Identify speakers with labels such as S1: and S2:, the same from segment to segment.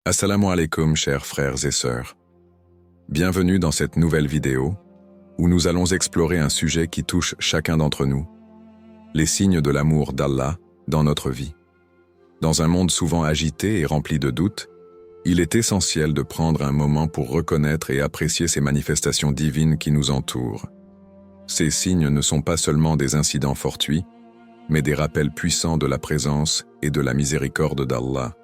S1: Assalamu alaikum, chers frères et sœurs. Bienvenue dans cette nouvelle vidéo, où nous allons explorer un sujet qui touche chacun d'entre nous, les signes de l'amour d'Allah dans notre vie. Dans un monde souvent agité et rempli de doutes, il est essentiel de prendre un moment pour reconnaître et apprécier ces manifestations divines qui nous entourent. Ces signes ne sont pas seulement des incidents fortuits, mais des rappels puissants de la présence et de la miséricorde d'Allah.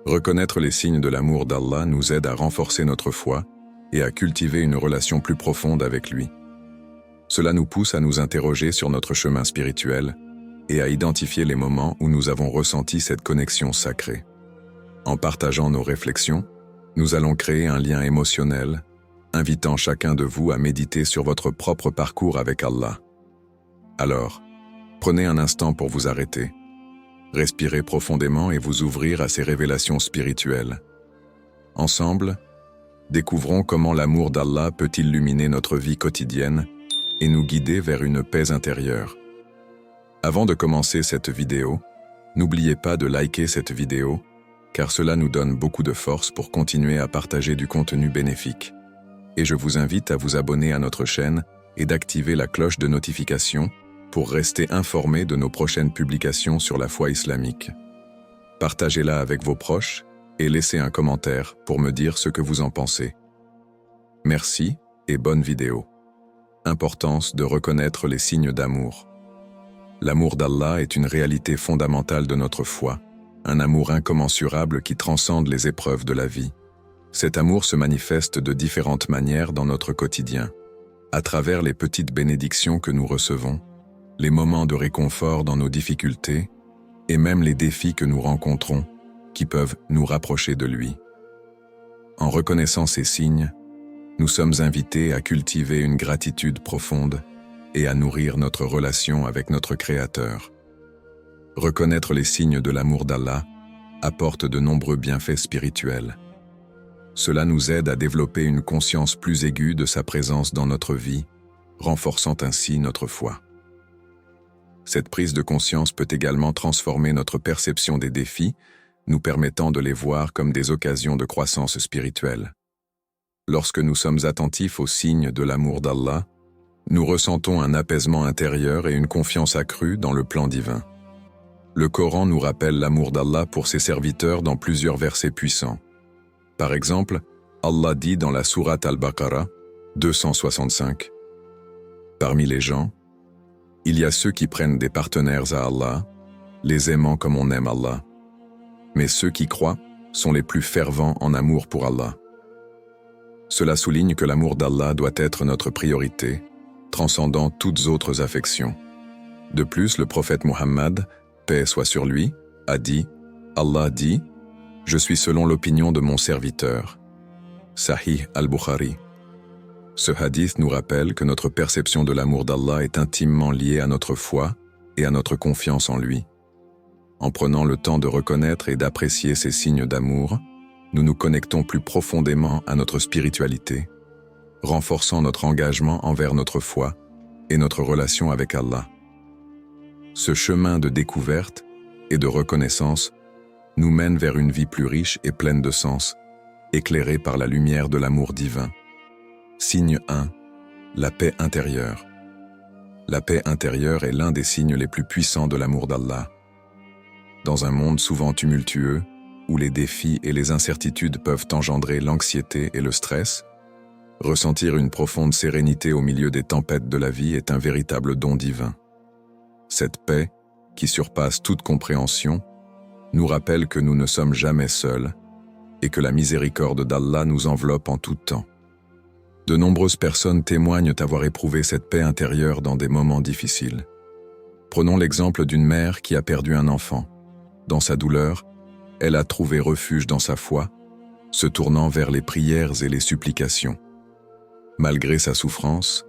S1: Reconnaître les signes de l'amour d'Allah nous aide à renforcer notre foi et à cultiver une relation plus profonde avec lui. Cela nous pousse à nous interroger sur notre chemin spirituel et à identifier les moments où nous avons ressenti cette connexion sacrée. En partageant nos réflexions, nous allons créer un lien émotionnel, invitant chacun de vous à méditer sur votre propre parcours avec Allah. Alors, prenez un instant pour vous arrêter. Respirez profondément et vous ouvrir à ces révélations spirituelles. Ensemble, découvrons comment l'amour d'Allah peut illuminer notre vie quotidienne et nous guider vers une paix intérieure. Avant de commencer cette vidéo, n'oubliez pas de liker cette vidéo, car cela nous donne beaucoup de force pour continuer à partager du contenu bénéfique. Et je vous invite à vous abonner à notre chaîne et d'activer la cloche de notification pour rester informé de nos prochaines publications sur la foi islamique. Partagez-la avec vos proches et laissez un commentaire pour me dire ce que vous en pensez. Merci et bonne vidéo. Importance de reconnaître les signes d'amour. L'amour d'Allah est une réalité fondamentale de notre foi, un amour incommensurable qui transcende les épreuves de la vie. Cet amour se manifeste de différentes manières dans notre quotidien, à travers les petites bénédictions que nous recevons, les moments de réconfort dans nos difficultés, et même les défis que nous rencontrons, qui peuvent nous rapprocher de lui. En reconnaissant ces signes, nous sommes invités à cultiver une gratitude profonde et à nourrir notre relation avec notre Créateur. Reconnaître les signes de l'amour d'Allah apporte de nombreux bienfaits spirituels. Cela nous aide à développer une conscience plus aiguë de sa présence dans notre vie, renforçant ainsi notre foi. Cette prise de conscience peut également transformer notre perception des défis, nous permettant de les voir comme des occasions de croissance spirituelle. Lorsque nous sommes attentifs aux signes de l'amour d'Allah, nous ressentons un apaisement intérieur et une confiance accrue dans le plan divin. Le Coran nous rappelle l'amour d'Allah pour ses serviteurs dans plusieurs versets puissants. Par exemple, Allah dit dans la sourate Al-Baqarah 265 « Parmi les gens, il y a ceux qui prennent des partenaires à Allah, les aimant comme on aime Allah. Mais ceux qui croient sont les plus fervents en amour pour Allah. » Cela souligne que l'amour d'Allah doit être notre priorité, transcendant toutes autres affections. De plus, le prophète Muhammad, paix soit sur lui, a dit « Allah dit, je suis selon l'opinion de mon serviteur. » Sahih al-Bukhari. Ce hadith nous rappelle que notre perception de l'amour d'Allah est intimement liée à notre foi et à notre confiance en lui. En prenant le temps de reconnaître et d'apprécier ces signes d'amour, nous nous connectons plus profondément à notre spiritualité, renforçant notre engagement envers notre foi et notre relation avec Allah. Ce chemin de découverte et de reconnaissance nous mène vers une vie plus riche et pleine de sens, éclairée par la lumière de l'amour divin. Signe 1. La paix intérieure. La paix intérieure est l'un des signes les plus puissants de l'amour d'Allah. Dans un monde souvent tumultueux, où les défis et les incertitudes peuvent engendrer l'anxiété et le stress, ressentir une profonde sérénité au milieu des tempêtes de la vie est un véritable don divin. Cette paix, qui surpasse toute compréhension, nous rappelle que nous ne sommes jamais seuls et que la miséricorde d'Allah nous enveloppe en tout temps. De nombreuses personnes témoignent avoir éprouvé cette paix intérieure dans des moments difficiles. Prenons l'exemple d'une mère qui a perdu un enfant. Dans sa douleur, elle a trouvé refuge dans sa foi, se tournant vers les prières et les supplications. Malgré sa souffrance,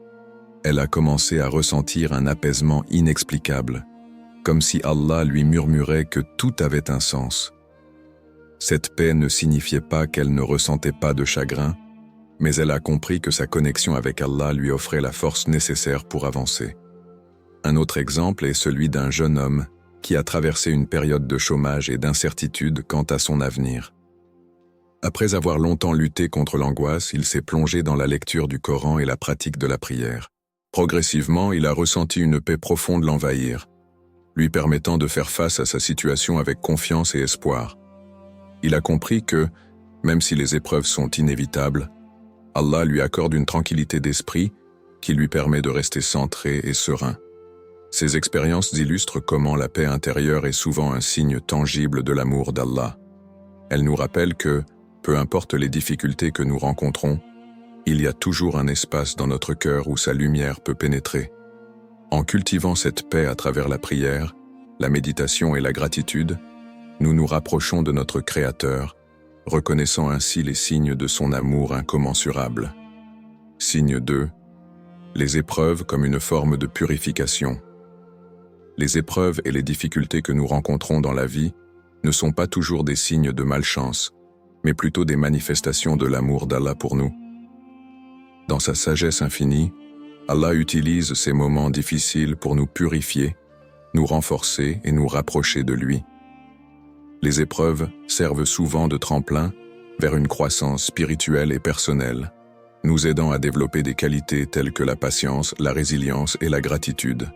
S1: elle a commencé à ressentir un apaisement inexplicable, comme si Allah lui murmurait que tout avait un sens. Cette paix ne signifiait pas qu'elle ne ressentait pas de chagrin, mais elle a compris que sa connexion avec Allah lui offrait la force nécessaire pour avancer. Un autre exemple est celui d'un jeune homme qui a traversé une période de chômage et d'incertitude quant à son avenir. Après avoir longtemps lutté contre l'angoisse, il s'est plongé dans la lecture du Coran et la pratique de la prière. Progressivement, il a ressenti une paix profonde l'envahir, lui permettant de faire face à sa situation avec confiance et espoir. Il a compris que, même si les épreuves sont inévitables, Allah lui accorde une tranquillité d'esprit qui lui permet de rester centré et serein. Ces expériences illustrent comment la paix intérieure est souvent un signe tangible de l'amour d'Allah. Elles nous rappellent que, peu importe les difficultés que nous rencontrons, il y a toujours un espace dans notre cœur où sa lumière peut pénétrer. En cultivant cette paix à travers la prière, la méditation et la gratitude, nous nous rapprochons de notre Créateur, reconnaissant ainsi les signes de son amour incommensurable. Signe 2. Les épreuves comme une forme de purification. Les épreuves et les difficultés que nous rencontrons dans la vie ne sont pas toujours des signes de malchance, mais plutôt des manifestations de l'amour d'Allah pour nous. Dans sa sagesse infinie, Allah utilise ces moments difficiles pour nous purifier, nous renforcer et nous rapprocher de lui. Les épreuves servent souvent de tremplin vers une croissance spirituelle et personnelle, nous aidant à développer des qualités telles que la patience, la résilience et la gratitude.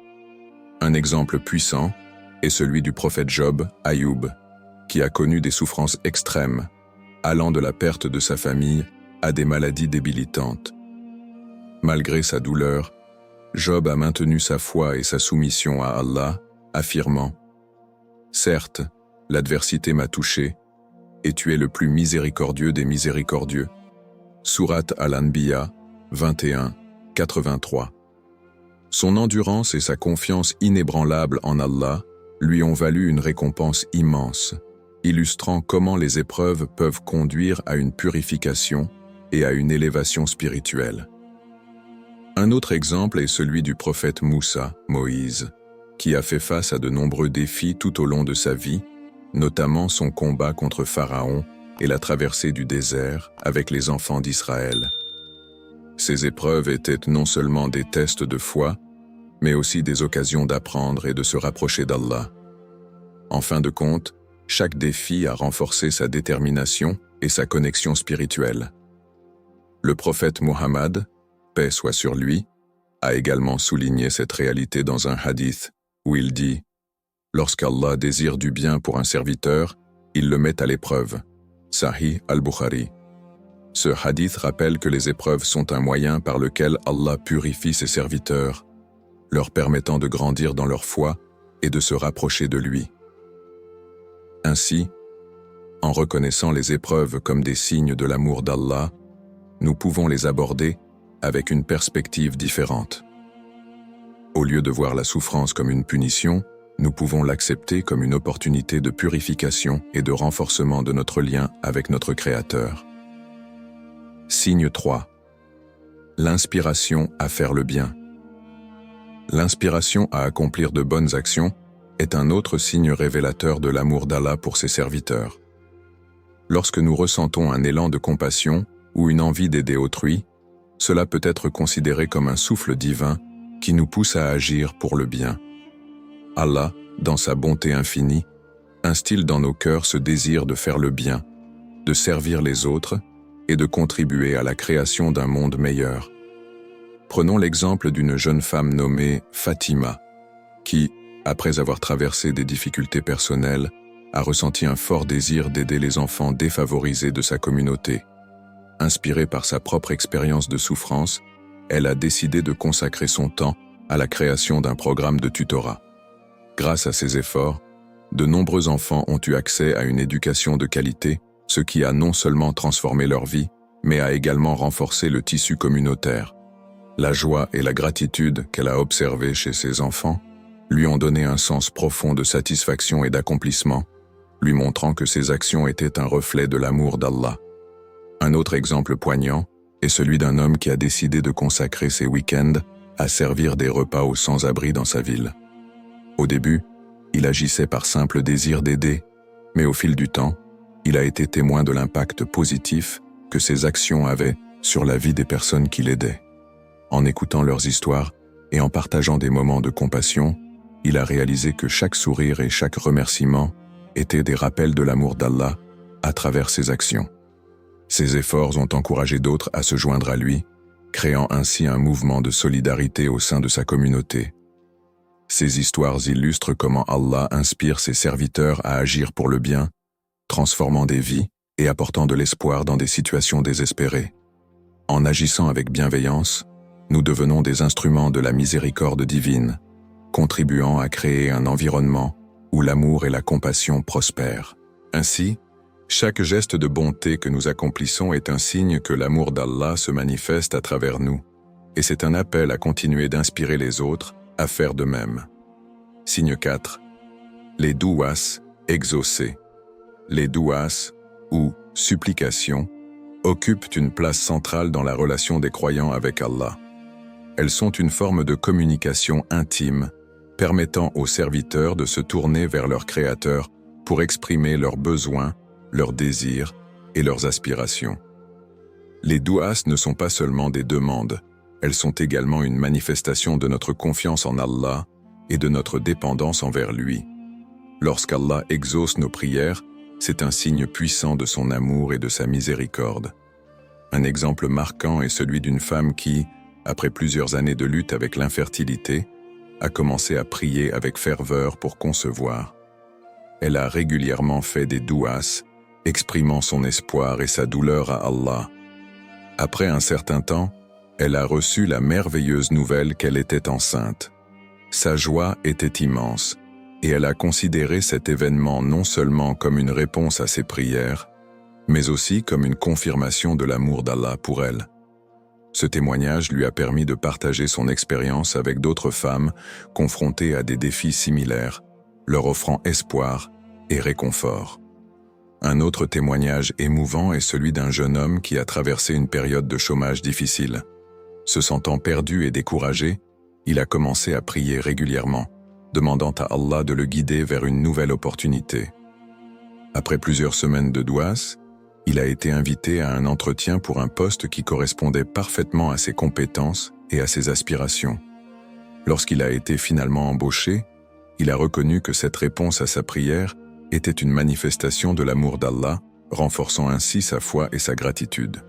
S1: Un exemple puissant est celui du prophète Job, Ayoub, qui a connu des souffrances extrêmes, allant de la perte de sa famille à des maladies débilitantes. Malgré sa douleur, Job a maintenu sa foi et sa soumission à Allah, affirmant « Certes, l'adversité m'a touché, et tu es le plus miséricordieux des miséricordieux. » Sourate Al-Anbiya 21, 83. Son endurance et sa confiance inébranlable en Allah lui ont valu une récompense immense, illustrant comment les épreuves peuvent conduire à une purification et à une élévation spirituelle. Un autre exemple est celui du prophète Moussa, Moïse, qui a fait face à de nombreux défis tout au long de sa vie, notamment son combat contre Pharaon et la traversée du désert avec les enfants d'Israël. Ces épreuves étaient non seulement des tests de foi, mais aussi des occasions d'apprendre et de se rapprocher d'Allah. En fin de compte, chaque défi a renforcé sa détermination et sa connexion spirituelle. Le prophète Muhammad, paix soit sur lui, a également souligné cette réalité dans un hadith où il dit « Lorsqu'Allah désire du bien pour un serviteur, il le met à l'épreuve. » Sahih al-Bukhari. Ce hadith rappelle que les épreuves sont un moyen par lequel Allah purifie ses serviteurs, leur permettant de grandir dans leur foi et de se rapprocher de lui. Ainsi, en reconnaissant les épreuves comme des signes de l'amour d'Allah, nous pouvons les aborder avec une perspective différente. Au lieu de voir la souffrance comme une punition, nous pouvons l'accepter comme une opportunité de purification et de renforcement de notre lien avec notre Créateur. Signe 3. L'inspiration à faire le bien. L'inspiration à accomplir de bonnes actions est un autre signe révélateur de l'amour d'Allah pour ses serviteurs. Lorsque nous ressentons un élan de compassion ou une envie d'aider autrui, cela peut être considéré comme un souffle divin qui nous pousse à agir pour le bien. Allah, dans sa bonté infinie, instille dans nos cœurs ce désir de faire le bien, de servir les autres et de contribuer à la création d'un monde meilleur. Prenons l'exemple d'une jeune femme nommée Fatima, qui, après avoir traversé des difficultés personnelles, a ressenti un fort désir d'aider les enfants défavorisés de sa communauté. Inspirée par sa propre expérience de souffrance, elle a décidé de consacrer son temps à la création d'un programme de tutorat. Grâce à ces efforts, de nombreux enfants ont eu accès à une éducation de qualité, ce qui a non seulement transformé leur vie, mais a également renforcé le tissu communautaire. La joie et la gratitude qu'elle a observées chez ses enfants lui ont donné un sens profond de satisfaction et d'accomplissement, lui montrant que ses actions étaient un reflet de l'amour d'Allah. Un autre exemple poignant est celui d'un homme qui a décidé de consacrer ses week-ends à servir des repas aux sans-abri dans sa ville. Au début, il agissait par simple désir d'aider, mais au fil du temps, il a été témoin de l'impact positif que ses actions avaient sur la vie des personnes qui l'aidaient. En écoutant leurs histoires et en partageant des moments de compassion, il a réalisé que chaque sourire et chaque remerciement étaient des rappels de l'amour d'Allah à travers ses actions. Ses efforts ont encouragé d'autres à se joindre à lui, créant ainsi un mouvement de solidarité au sein de sa communauté. Ces histoires illustrent comment Allah inspire ses serviteurs à agir pour le bien, transformant des vies et apportant de l'espoir dans des situations désespérées. En agissant avec bienveillance, nous devenons des instruments de la miséricorde divine, contribuant à créer un environnement où l'amour et la compassion prospèrent. Ainsi, chaque geste de bonté que nous accomplissons est un signe que l'amour d'Allah se manifeste à travers nous, et c'est un appel à continuer d'inspirer les autres à faire de même. Signe 4. Les douas exaucées. Les douas, ou supplications, occupent une place centrale dans la relation des croyants avec Allah. Elles sont une forme de communication intime, permettant aux serviteurs de se tourner vers leur Créateur pour exprimer leurs besoins, leurs désirs et leurs aspirations. Les douas ne sont pas seulement des demandes, elles sont également une manifestation de notre confiance en Allah et de notre dépendance envers lui. Lorsqu'Allah exauce nos prières, c'est un signe puissant de son amour et de sa miséricorde. Un exemple marquant est celui d'une femme qui, après plusieurs années de lutte avec l'infertilité, a commencé à prier avec ferveur pour concevoir. Elle a régulièrement fait des douas, exprimant son espoir et sa douleur à Allah. Après un certain temps, elle a reçu la merveilleuse nouvelle qu'elle était enceinte. Sa joie était immense, et elle a considéré cet événement non seulement comme une réponse à ses prières, mais aussi comme une confirmation de l'amour d'Allah pour elle. Ce témoignage lui a permis de partager son expérience avec d'autres femmes confrontées à des défis similaires, leur offrant espoir et réconfort. Un autre témoignage émouvant est celui d'un jeune homme qui a traversé une période de chômage difficile. Se sentant perdu et découragé, il a commencé à prier régulièrement, demandant à Allah de le guider vers une nouvelle opportunité. Après plusieurs semaines de douas, il a été invité à un entretien pour un poste qui correspondait parfaitement à ses compétences et à ses aspirations. Lorsqu'il a été finalement embauché, il a reconnu que cette réponse à sa prière était une manifestation de l'amour d'Allah, renforçant ainsi sa foi et sa gratitude.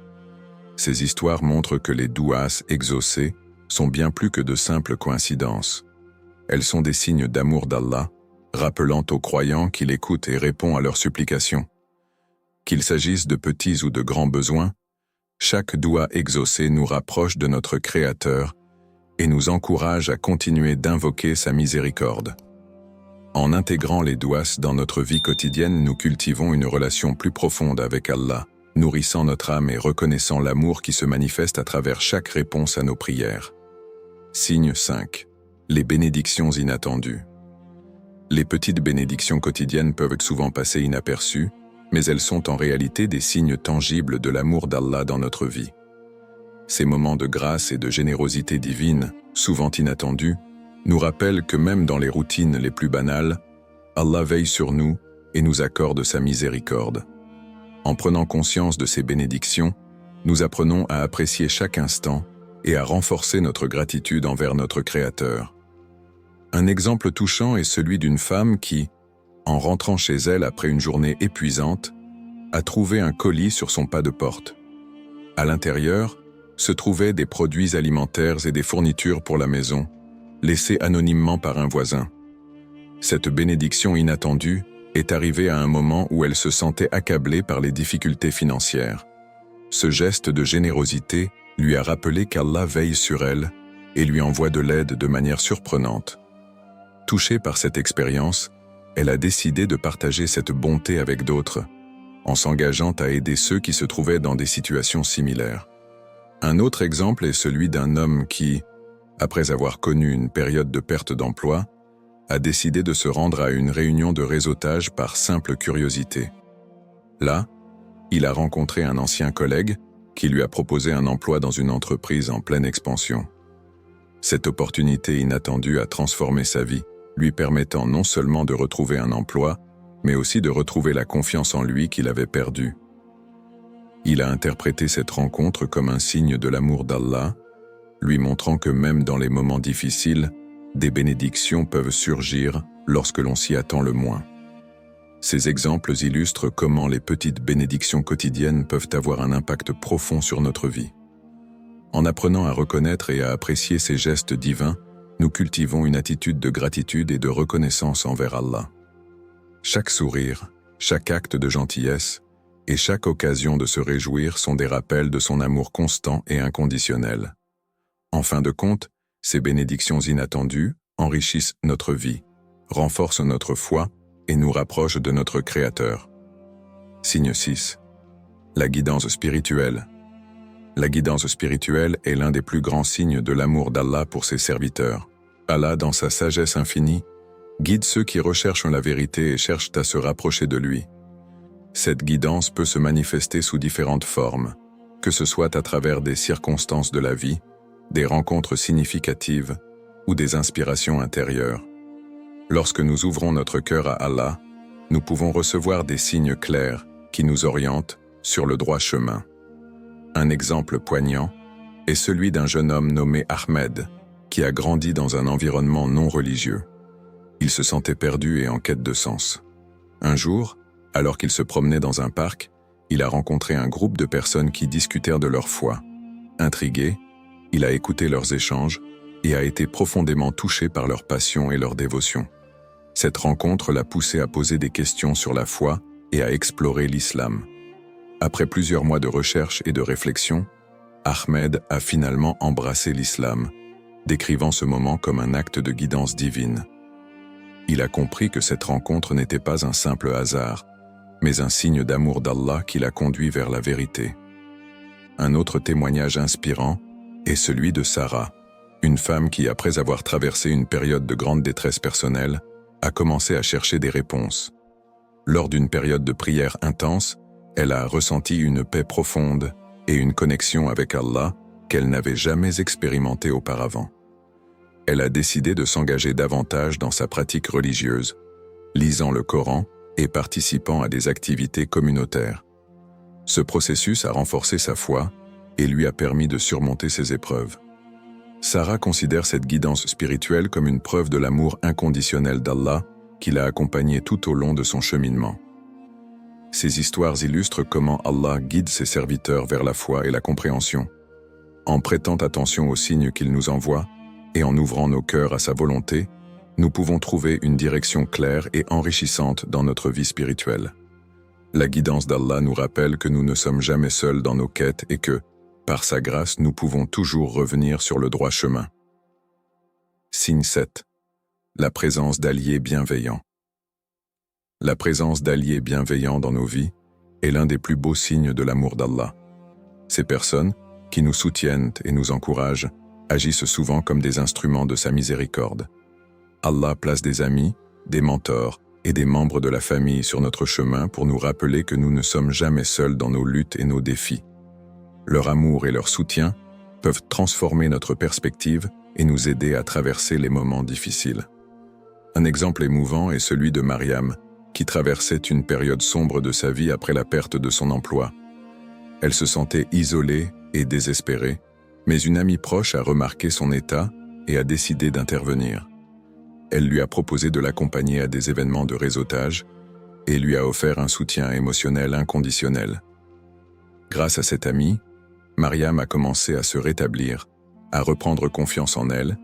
S1: Ces histoires montrent que les douas exaucées sont bien plus que de simples coïncidences. Elles sont des signes d'amour d'Allah, rappelant aux croyants qu'il écoute et répond à leurs supplications. Qu'il s'agisse de petits ou de grands besoins, chaque doua exaucée nous rapproche de notre Créateur et nous encourage à continuer d'invoquer sa miséricorde. En intégrant les douas dans notre vie quotidienne, nous cultivons une relation plus profonde avec Allah, nourrissant notre âme et reconnaissant l'amour qui se manifeste à travers chaque réponse à nos prières. Signe 5. Les bénédictions inattendues. Les petites bénédictions quotidiennes peuvent souvent passer inaperçues, mais elles sont en réalité des signes tangibles de l'amour d'Allah dans notre vie. Ces moments de grâce et de générosité divine, souvent inattendus, nous rappellent que même dans les routines les plus banales, Allah veille sur nous et nous accorde sa miséricorde. En prenant conscience de ces bénédictions, nous apprenons à apprécier chaque instant et à renforcer notre gratitude envers notre Créateur. Un exemple touchant est celui d'une femme qui, en rentrant chez elle après une journée épuisante, a trouvé un colis sur son pas de porte. À l'intérieur, se trouvaient des produits alimentaires et des fournitures pour la maison, laissés anonymement par un voisin. Cette bénédiction inattendue est arrivée à un moment où elle se sentait accablée par les difficultés financières. Ce geste de générosité lui a rappelé qu'Allah veille sur elle et lui envoie de l'aide de manière surprenante. Touchée par cette expérience, elle a décidé de partager cette bonté avec d'autres, en s'engageant à aider ceux qui se trouvaient dans des situations similaires. Un autre exemple est celui d'un homme qui, après avoir connu une période de perte d'emploi, a décidé de se rendre à une réunion de réseautage par simple curiosité. Là, il a rencontré un ancien collègue qui lui a proposé un emploi dans une entreprise en pleine expansion. Cette opportunité inattendue a transformé sa vie, lui permettant non seulement de retrouver un emploi, mais aussi de retrouver la confiance en lui qu'il avait perdue. Il a interprété cette rencontre comme un signe de l'amour d'Allah, lui montrant que même dans les moments difficiles, des bénédictions peuvent surgir lorsque l'on s'y attend le moins. Ces exemples illustrent comment les petites bénédictions quotidiennes peuvent avoir un impact profond sur notre vie. En apprenant à reconnaître et à apprécier ces gestes divins, nous cultivons une attitude de gratitude et de reconnaissance envers Allah. Chaque sourire, chaque acte de gentillesse et chaque occasion de se réjouir sont des rappels de son amour constant et inconditionnel. En fin de compte, ces bénédictions inattendues enrichissent notre vie, renforcent notre foi et nous rapprochent de notre Créateur. Signe 6. La guidance spirituelle. La guidance spirituelle est l'un des plus grands signes de l'amour d'Allah pour ses serviteurs. Allah, dans sa sagesse infinie, guide ceux qui recherchent la vérité et cherchent à se rapprocher de lui. Cette guidance peut se manifester sous différentes formes, que ce soit à travers des circonstances de la vie, des rencontres significatives ou des inspirations intérieures. Lorsque nous ouvrons notre cœur à Allah, nous pouvons recevoir des signes clairs qui nous orientent sur le droit chemin. Un exemple poignant est celui d'un jeune homme nommé Ahmed, qui a grandi dans un environnement non religieux. Il se sentait perdu et en quête de sens. Un jour, alors qu'il se promenait dans un parc, il a rencontré un groupe de personnes qui discutèrent de leur foi. Intrigué, il a écouté leurs échanges et a été profondément touché par leur passion et leur dévotion. Cette rencontre l'a poussé à poser des questions sur la foi et à explorer l'islam. Après plusieurs mois de recherche et de réflexion, Ahmed a finalement embrassé l'islam, décrivant ce moment comme un acte de guidance divine. Il a compris que cette rencontre n'était pas un simple hasard, mais un signe d'amour d'Allah qui l'a conduit vers la vérité. Un autre témoignage inspirant est celui de Sarah, une femme qui, après avoir traversé une période de grande détresse personnelle, a commencé à chercher des réponses. Lors d'une période de prière intense, elle a ressenti une paix profonde et une connexion avec Allah qu'elle n'avait jamais expérimentée auparavant. Elle a décidé de s'engager davantage dans sa pratique religieuse, lisant le Coran et participant à des activités communautaires. Ce processus a renforcé sa foi et lui a permis de surmonter ses épreuves. Sarah considère cette guidance spirituelle comme une preuve de l'amour inconditionnel d'Allah qui l'a accompagnée tout au long de son cheminement. Ces histoires illustrent comment Allah guide ses serviteurs vers la foi et la compréhension. En prêtant attention aux signes qu'il nous envoie et en ouvrant nos cœurs à sa volonté, nous pouvons trouver une direction claire et enrichissante dans notre vie spirituelle. La guidance d'Allah nous rappelle que nous ne sommes jamais seuls dans nos quêtes et que, par sa grâce, nous pouvons toujours revenir sur le droit chemin. Signe 7. La présence d'alliés bienveillants. La présence d'alliés bienveillants dans nos vies est l'un des plus beaux signes de l'amour d'Allah. Ces personnes, qui nous soutiennent et nous encouragent, agissent souvent comme des instruments de sa miséricorde. Allah place des amis, des mentors et des membres de la famille sur notre chemin pour nous rappeler que nous ne sommes jamais seuls dans nos luttes et nos défis. Leur amour et leur soutien peuvent transformer notre perspective et nous aider à traverser les moments difficiles. Un exemple émouvant est celui de Mariam, qui traversait une période sombre de sa vie après la perte de son emploi. Elle se sentait isolée et désespérée, mais une amie proche a remarqué son état et a décidé d'intervenir. Elle lui a proposé de l'accompagner à des événements de réseautage et lui a offert un soutien émotionnel inconditionnel. Grâce à cette amie, Mariam a commencé à se rétablir, à reprendre confiance en elle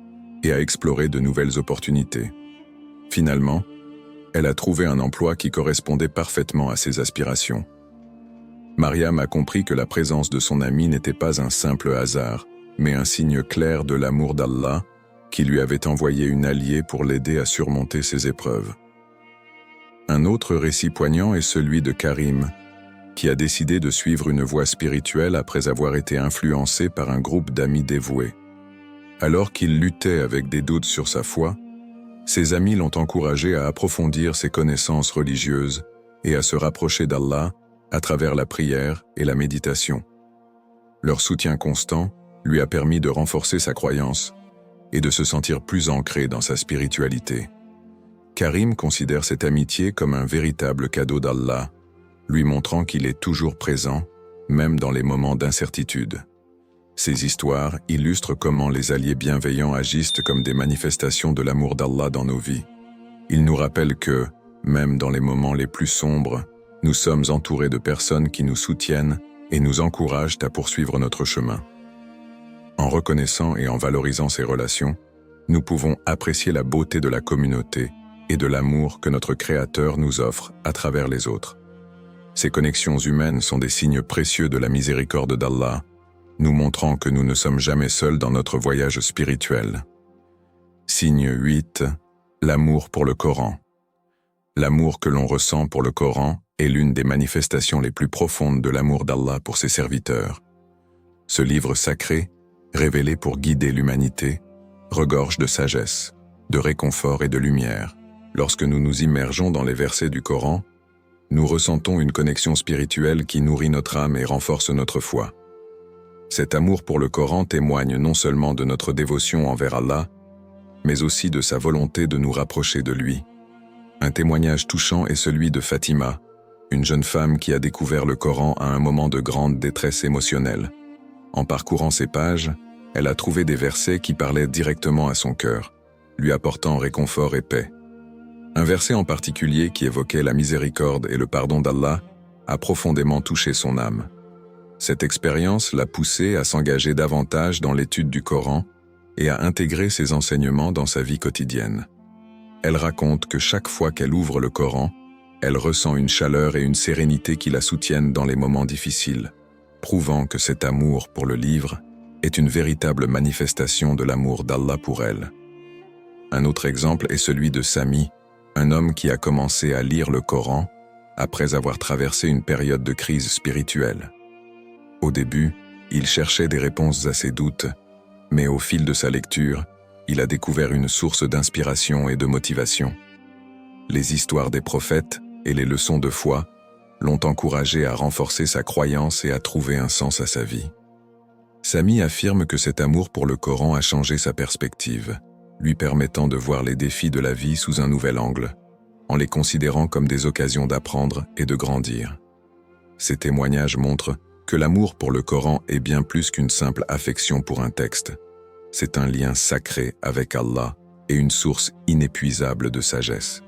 S1: et à explorer de nouvelles opportunités. Finalement, elle a trouvé un emploi qui correspondait parfaitement à ses aspirations. Mariam a compris que la présence de son amie n'était pas un simple hasard, mais un signe clair de l'amour d'Allah qui lui avait envoyé une alliée pour l'aider à surmonter ses épreuves. Un autre récit poignant est celui de Karim, qui a décidé de suivre une voie spirituelle après avoir été influencé par un groupe d'amis dévoués. Alors qu'il luttait avec des doutes sur sa foi, ses amis l'ont encouragé à approfondir ses connaissances religieuses et à se rapprocher d'Allah à travers la prière et la méditation. Leur soutien constant lui a permis de renforcer sa croyance et de se sentir plus ancré dans sa spiritualité. Karim considère cette amitié comme un véritable cadeau d'Allah, lui montrant qu'il est toujours présent, même dans les moments d'incertitude. Ces histoires illustrent comment les alliés bienveillants agissent comme des manifestations de l'amour d'Allah dans nos vies. Ils nous rappellent que, Même dans les moments les plus sombres, nous sommes entourés de personnes qui nous soutiennent et nous encouragent à poursuivre notre chemin. En reconnaissant et en valorisant ces relations, nous pouvons apprécier la beauté de la communauté et de l'amour que notre Créateur nous offre à travers les autres. Ces connexions humaines sont des signes précieux de la miséricorde d'Allah, nous montrant que nous ne sommes jamais seuls dans notre voyage spirituel. Signe 8. L'amour pour le Coran. L'amour que l'on ressent pour le Coran est l'une des manifestations les plus profondes de l'amour d'Allah pour ses serviteurs. Ce livre sacré, révélé pour guider l'humanité, regorge de sagesse, de réconfort et de lumière. Lorsque nous nous immergeons dans les versets du Coran, nous ressentons une connexion spirituelle qui nourrit notre âme et renforce notre foi. Cet amour pour le Coran témoigne non seulement de notre dévotion envers Allah, mais aussi de sa volonté de nous rapprocher de lui. Un témoignage touchant est celui de Fatima, une jeune femme qui a découvert le Coran à un moment de grande détresse émotionnelle. En parcourant ces pages, elle a trouvé des versets qui parlaient directement à son cœur, lui apportant réconfort et paix. Un verset en particulier qui évoquait la miséricorde et le pardon d'Allah a profondément touché son âme. Cette expérience l'a poussée à s'engager davantage dans l'étude du Coran et à intégrer ses enseignements dans sa vie quotidienne. Elle raconte que chaque fois qu'elle ouvre le Coran, elle ressent une chaleur et une sérénité qui la soutiennent dans les moments difficiles, prouvant que cet amour pour le livre est une véritable manifestation de l'amour d'Allah pour elle. Un autre exemple est celui de Sami, un homme qui a commencé à lire le Coran après avoir traversé une période de crise spirituelle. Au début, il cherchait des réponses à ses doutes, mais au fil de sa lecture, il a découvert une source d'inspiration et de motivation. Les histoires des prophètes et les leçons de foi l'ont encouragé à renforcer sa croyance et à trouver un sens à sa vie. Sami affirme que cet amour pour le Coran a changé sa perspective, lui permettant de voir les défis de la vie sous un nouvel angle, en les considérant comme des occasions d'apprendre et de grandir. Ces témoignages montrent que l'amour pour le Coran est bien plus qu'une simple affection pour un texte. C'est un lien sacré avec Allah et une source inépuisable de sagesse.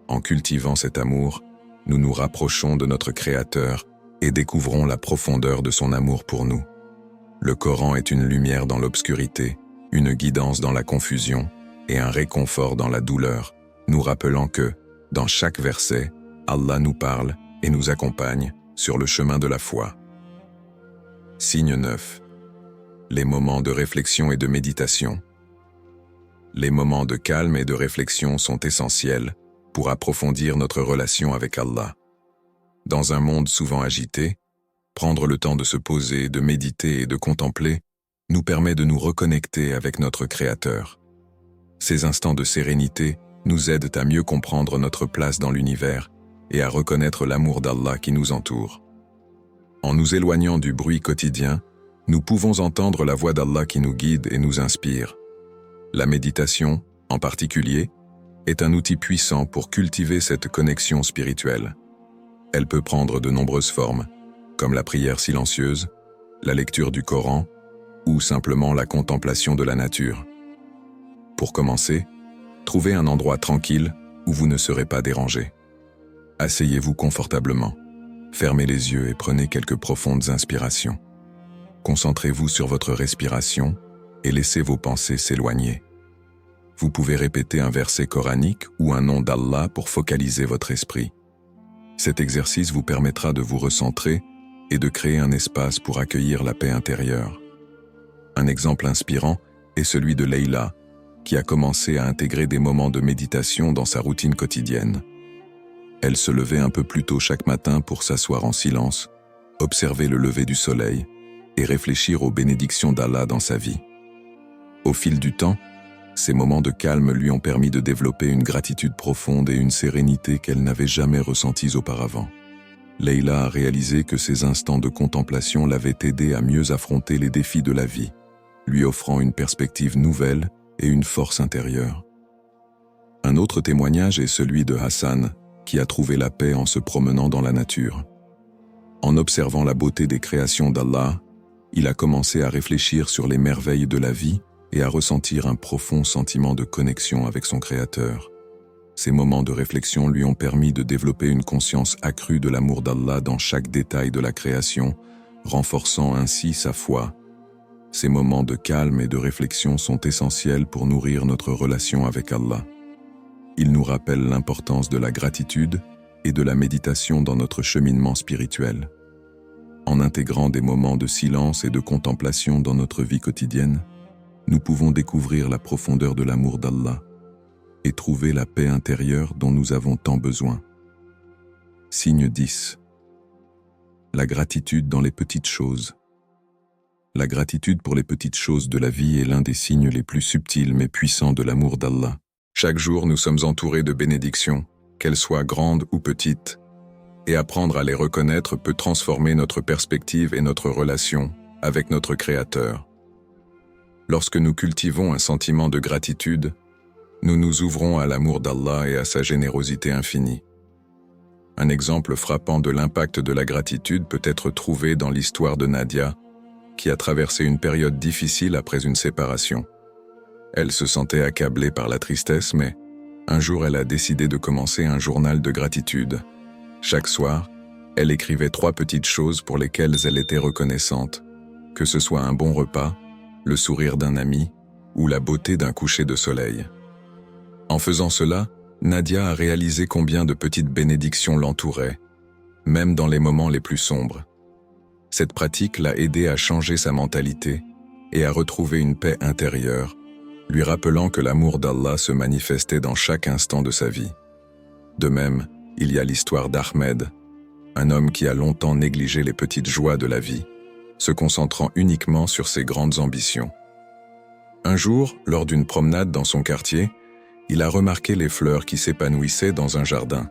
S1: En cultivant cet amour, nous nous rapprochons de notre Créateur et découvrons la profondeur de son amour pour nous. Le Coran est une lumière dans l'obscurité, une guidance dans la confusion et un réconfort dans la douleur, nous rappelant que, dans chaque verset, Allah nous parle et nous accompagne sur le chemin de la foi. Signe 9. Les moments de réflexion et de méditation. Les moments de calme et de réflexion sont essentiels pour approfondir notre relation avec Allah. Dans un monde souvent agité, prendre le temps de se poser, de méditer et de contempler nous permet de nous reconnecter avec notre Créateur. Ces instants de sérénité nous aident à mieux comprendre notre place dans l'univers et à reconnaître l'amour d'Allah qui nous entoure. En nous éloignant du bruit quotidien, nous pouvons entendre la voix d'Allah qui nous guide et nous inspire. La méditation, en particulier, est un outil puissant pour cultiver cette connexion spirituelle. Elle peut prendre de nombreuses formes, comme la prière silencieuse, la lecture du Coran ou simplement la contemplation de la nature. Pour commencer, trouvez un endroit tranquille où vous ne serez pas dérangé. Asseyez-vous confortablement, fermez les yeux et prenez quelques profondes inspirations. Concentrez-vous sur votre respiration et laissez vos pensées s'éloigner. Vous pouvez répéter un verset coranique ou un nom d'Allah pour focaliser votre esprit. Cet exercice vous permettra de vous recentrer et de créer un espace pour accueillir la paix intérieure. Un exemple inspirant est celui de Leïla, qui a commencé à intégrer des moments de méditation dans sa routine quotidienne. Elle se levait un peu plus tôt chaque matin pour s'asseoir en silence, observer le lever du soleil et réfléchir aux bénédictions d'Allah dans sa vie. Au fil du temps, ces moments de calme lui ont permis de développer une gratitude profonde et une sérénité qu'elle n'avait jamais ressenties auparavant. Leïla a réalisé que ces instants de contemplation l'avaient aidé à mieux affronter les défis de la vie, lui offrant une perspective nouvelle et une force intérieure. Un autre témoignage est celui de Hassan, qui a trouvé la paix en se promenant dans la nature. En observant la beauté des créations d'Allah, il a commencé à réfléchir sur les merveilles de la vie et à ressentir un profond sentiment de connexion avec son Créateur. Ces moments de réflexion lui ont permis de développer une conscience accrue de l'amour d'Allah dans chaque détail de la création, renforçant ainsi sa foi. Ces moments de calme et de réflexion sont essentiels pour nourrir notre relation avec Allah. Ils nous rappellent l'importance de la gratitude et de la méditation dans notre cheminement spirituel. En intégrant des moments de silence et de contemplation dans notre vie quotidienne, nous pouvons découvrir la profondeur de l'amour d'Allah et trouver la paix intérieure dont nous avons tant besoin. Signe 10. La gratitude dans les petites choses. La gratitude pour les petites choses de la vie est l'un des signes les plus subtils mais puissants de l'amour d'Allah. Chaque jour, nous sommes entourés de bénédictions, qu'elles soient grandes ou petites, et apprendre à les reconnaître peut transformer notre perspective et notre relation avec notre Créateur. Lorsque nous cultivons un sentiment de gratitude, nous nous ouvrons à l'amour d'Allah et à sa générosité infinie. Un exemple frappant de l'impact de la gratitude peut être trouvé dans l'histoire de Nadia, qui a traversé une période difficile après une séparation. Elle se sentait accablée par la tristesse, mais un jour elle a décidé de commencer un journal de gratitude. Chaque soir, elle écrivait 3 petites choses pour lesquelles elle était reconnaissante, que ce soit un bon repas, le sourire d'un ami ou la beauté d'un coucher de soleil. En faisant cela, Nadia a réalisé combien de petites bénédictions l'entouraient, même dans les moments les plus sombres. Cette pratique l'a aidée à changer sa mentalité et à retrouver une paix intérieure, lui rappelant que l'amour d'Allah se manifestait dans chaque instant de sa vie. De même, il y a l'histoire d'Ahmed, un homme qui a longtemps négligé les petites joies de la vie, se concentrant uniquement sur ses grandes ambitions. Un jour, lors d'une promenade dans son quartier, il a remarqué les fleurs qui s'épanouissaient dans un jardin.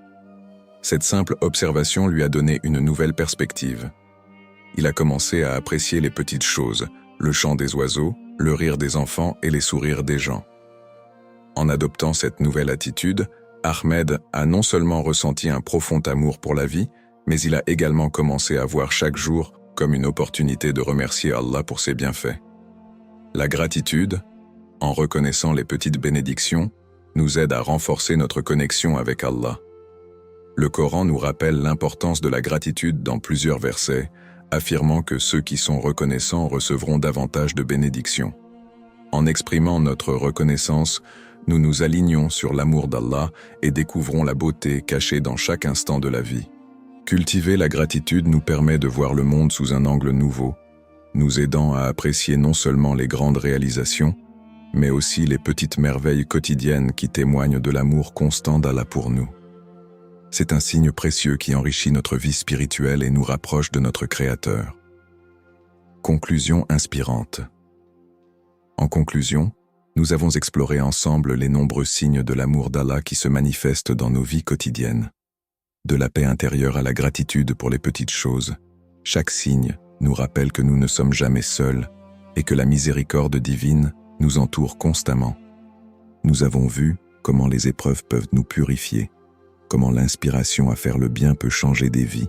S1: Cette simple observation lui a donné une nouvelle perspective. Il a commencé à apprécier les petites choses, le chant des oiseaux, le rire des enfants et les sourires des gens. En adoptant cette nouvelle attitude, Ahmed a non seulement ressenti un profond amour pour la vie, mais il a également commencé à voir chaque jour comme une opportunité de remercier Allah pour ses bienfaits. La gratitude, en reconnaissant les petites bénédictions, nous aide à renforcer notre connexion avec Allah. Le Coran nous rappelle l'importance de la gratitude dans plusieurs versets, affirmant que ceux qui sont reconnaissants recevront davantage de bénédictions. En exprimant notre reconnaissance, nous nous alignons sur l'amour d'Allah et découvrons la beauté cachée dans chaque instant de la vie. Cultiver la gratitude nous permet de voir le monde sous un angle nouveau, nous aidant à apprécier non seulement les grandes réalisations, mais aussi les petites merveilles quotidiennes qui témoignent de l'amour constant d'Allah pour nous. C'est un signe précieux qui enrichit notre vie spirituelle et nous rapproche de notre Créateur. Conclusion inspirante. En conclusion, nous avons exploré ensemble les nombreux signes de l'amour d'Allah qui se manifestent dans nos vies quotidiennes. De la paix intérieure à la gratitude pour les petites choses, chaque signe nous rappelle que nous ne sommes jamais seuls et que la miséricorde divine nous entoure constamment. Nous avons vu comment les épreuves peuvent nous purifier, comment l'inspiration à faire le bien peut changer des vies,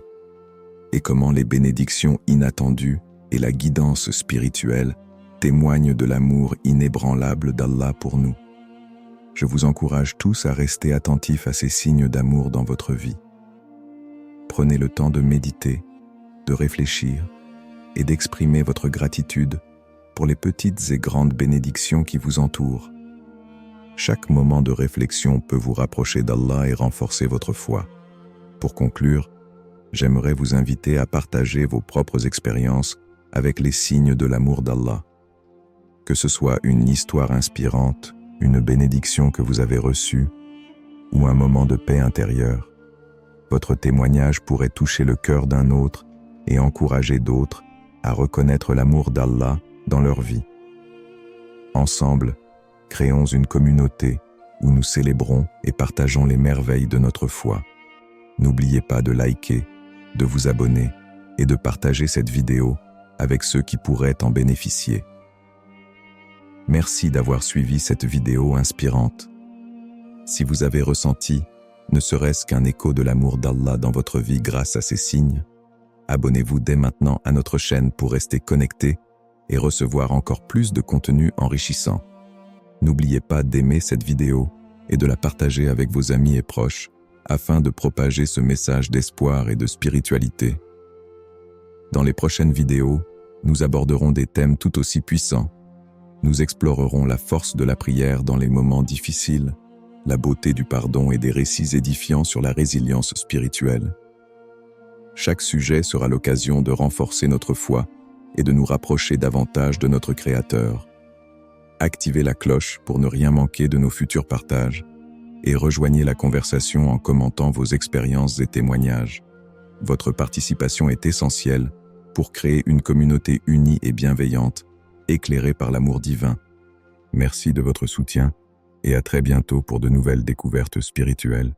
S1: et comment les bénédictions inattendues et la guidance spirituelle témoignent de l'amour inébranlable d'Allah pour nous. Je vous encourage tous à rester attentifs à ces signes d'amour dans votre vie. Prenez le temps de méditer, de réfléchir et d'exprimer votre gratitude pour les petites et grandes bénédictions qui vous entourent. Chaque moment de réflexion peut vous rapprocher d'Allah et renforcer votre foi. Pour conclure, j'aimerais vous inviter à partager vos propres expériences avec les signes de l'amour d'Allah. Que ce soit une histoire inspirante, une bénédiction que vous avez reçue, ou un moment de paix intérieure, votre témoignage pourrait toucher le cœur d'un autre et encourager d'autres à reconnaître l'amour d'Allah dans leur vie. Ensemble, créons une communauté où nous célébrons et partageons les merveilles de notre foi. N'oubliez pas de liker, de vous abonner et de partager cette vidéo avec ceux qui pourraient en bénéficier. Merci d'avoir suivi cette vidéo inspirante. Si vous avez ressenti, ne serait-ce qu'un écho de l'amour d'Allah dans votre vie grâce à ces signes, abonnez-vous dès maintenant à notre chaîne pour rester connecté et recevoir encore plus de contenu enrichissant. N'oubliez pas d'aimer cette vidéo et de la partager avec vos amis et proches afin de propager ce message d'espoir et de spiritualité. Dans les prochaines vidéos, nous aborderons des thèmes tout aussi puissants. Nous explorerons la force de la prière dans les moments difficiles, la beauté du pardon et des récits édifiants sur la résilience spirituelle. Chaque sujet sera l'occasion de renforcer notre foi et de nous rapprocher davantage de notre Créateur. Activez la cloche pour ne rien manquer de nos futurs partages et rejoignez la conversation en commentant vos expériences et témoignages. Votre participation est essentielle pour créer une communauté unie et bienveillante, éclairée par l'amour divin. Merci de votre soutien et à très bientôt pour de nouvelles découvertes spirituelles.